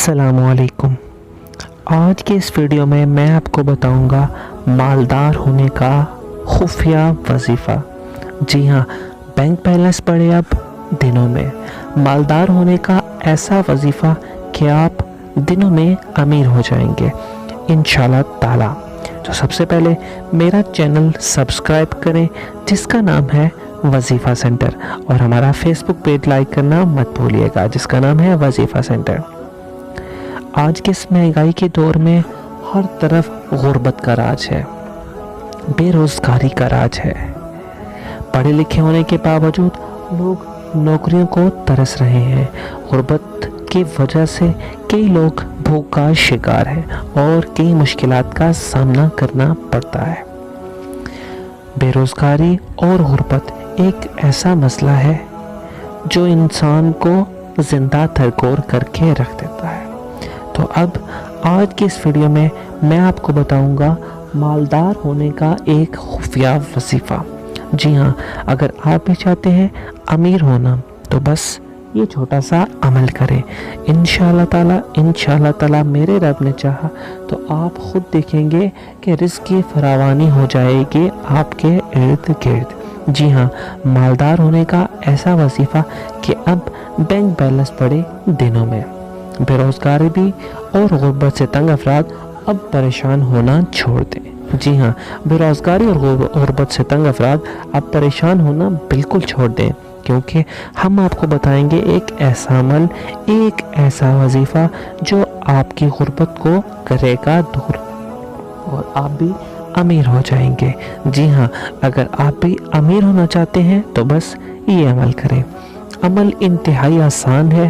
अस्सलाम वालेकुम। आज के इस वीडियो में मैं आपको बताऊंगा मालदार होने का खुफिया वजीफ़ा। जी हाँ, बैंक बैलेंस बढ़े अब दिनों में। मालदार होने का ऐसा वजीफ़ा कि आप दिनों में अमीर हो जाएंगे इंशाल्लाह ताला। तो सबसे पहले मेरा चैनल सब्सक्राइब करें जिसका नाम है वजीफ़ा सेंटर, और हमारा फेसबुक पेज लाइक करना मत भूलिएगा जिसका नाम है वजीफ़ा सेंटर। आज के इस महंगाई के दौर में हर तरफ गुर्बत का राज है, बेरोज़गारी का राज है। पढ़े लिखे होने के बावजूद लोग नौकरियों को तरस रहे हैं। गुर्बत की वजह से कई लोग भूख का शिकार हैं और कई मुश्किलात का सामना करना पड़ता है। बेरोज़गारी और गुर्बत एक ऐसा मसला है जो इंसान को ज़िंदा थरकोर करके रख देता है। तो अब आज की इस वीडियो में मैं आपको बताऊंगा मालदार होने का एक खुफिया वजीफ़ा। जी हाँ, अगर आप भी चाहते हैं अमीर होना तो बस ये छोटा सा अमल करें। इंशाल्लाह ताला मेरे रब ने चाहा तो आप खुद देखेंगे कि रिज़्क़ की फरावानी हो जाएगी आपके इर्द गिर्द। जी हाँ, मालदार होने का ऐसा वजीफ़ा कि अब बैंक बैलेंस बढ़े दिनों में। बेरोज़गारी भी और गुर्बत से तंग अफराद अब परेशान होना छोड़ दें। जी हाँ, बेरोज़गारी और गुर्बत से तंग अफराद अब परेशान होना बिल्कुल छोड़ दें, क्योंकि हम आपको बताएंगे एक ऐसा अमल, एक ऐसा वजीफ़ा जो आपकी गुर्बत को करेगा दूर और आप भी अमीर हो जाएंगे। जी हाँ, अगर आप भी अमीर होना चाहते हैं तो बस ये अमल करें। अमल इंतहाई आसान है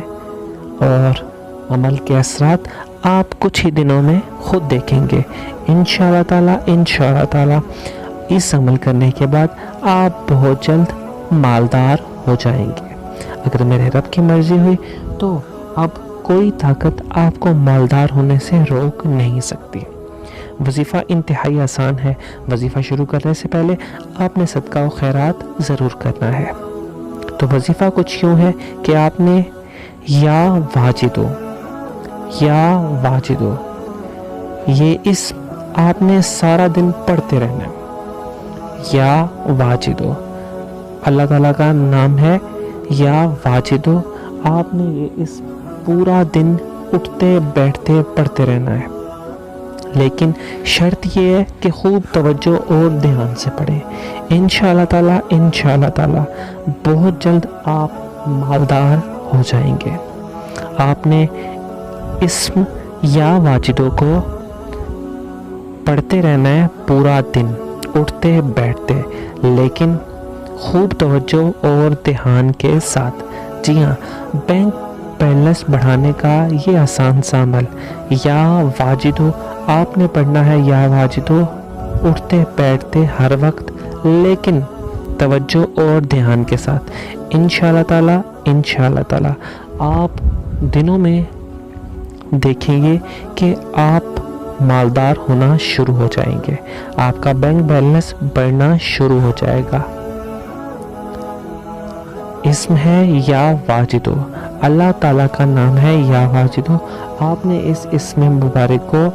और अमल के असरात आप कुछ ही दिनों में खुद देखेंगे इंशाल्लाह ताला। इस अमल करने के बाद आप बहुत जल्द मालदार हो जाएंगे। अगर मेरे रब की मर्ज़ी हुई तो अब कोई ताकत आपको मालदार होने से रोक नहीं सकती। वजीफ़ा इंतहाई आसान है। वजीफ़ा शुरू करने से पहले आपने सदका व खैरात ज़रूर करना है। तो वजीफ़ा कुछ यूँ है कि आपने या वाजिदो ये इस आपने सारा दिन पढ़ते रहना है। या वाजिदो अल्लाह ताला का नाम है। या वाजिदो आपने ये इस पूरा दिन उठते बैठते पढ़ते रहना है, लेकिन शर्त ये है कि खूब तवज्जो और ध्यान से पढ़ें। इंशाल्लाह ताला बहुत जल्द आप मालदार हो जाएंगे। आपने इस्म या वाजिदों को पढ़ते रहना है पूरा दिन उठते बैठते, लेकिन खूब तवज्जो और ध्यान के साथ। जी हाँ, बैंक बैलेंस बढ़ाने का ये आसान सा अमल या वाजिदो आपने पढ़ना है। या वाजिदो उठते बैठते हर वक्त, लेकिन तवज्जो और ध्यान के साथ। इंशाल्लाह ताला आप दिनों में देखेंगे कि आप मालदार होना शुरू हो जाएंगे। आपका बैंक बैलेंस बढ़ना शुरू हो जाएगा। इसम है या वाजिदो, अल्लाह ताला का नाम है या वाजिदो। आपने इस इसमें मुबारक को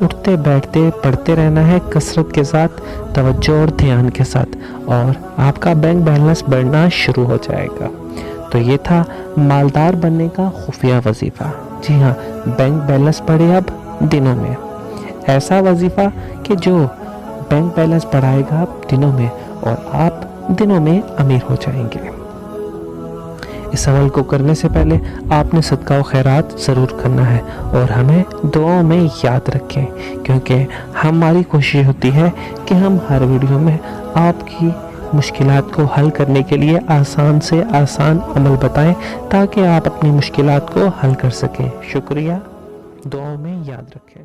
उठते बैठते पढ़ते रहना है कसरत के साथ, तवज्जो और ध्यान के साथ, और आपका बैंक बैलेंस बढ़ना शुरू हो जाएगा। तो ये था मालदार बनने का खुफिया वजीफ़ा। जी हाँ, बैंक बैलेंस बढ़े अब दिनों में। ऐसा वजीफ़ा कि जो बैंक बैलेंस बढ़ाएगा अब दिनों में और आप दिनों में अमीर हो जाएंगे। इस अमल को करने से पहले आपने सदका व खैरात ज़रूर करना है और हमें दुआओं में याद रखें, क्योंकि हमारी कोशिश होती है कि हम हर वीडियो में आपकी मुश्किलात को हल करने के लिए आसान से आसान अमल बताएं ताकि आप अपनी मुश्किलात को हल कर सकें। शुक्रिया, दुआओं में याद रखें।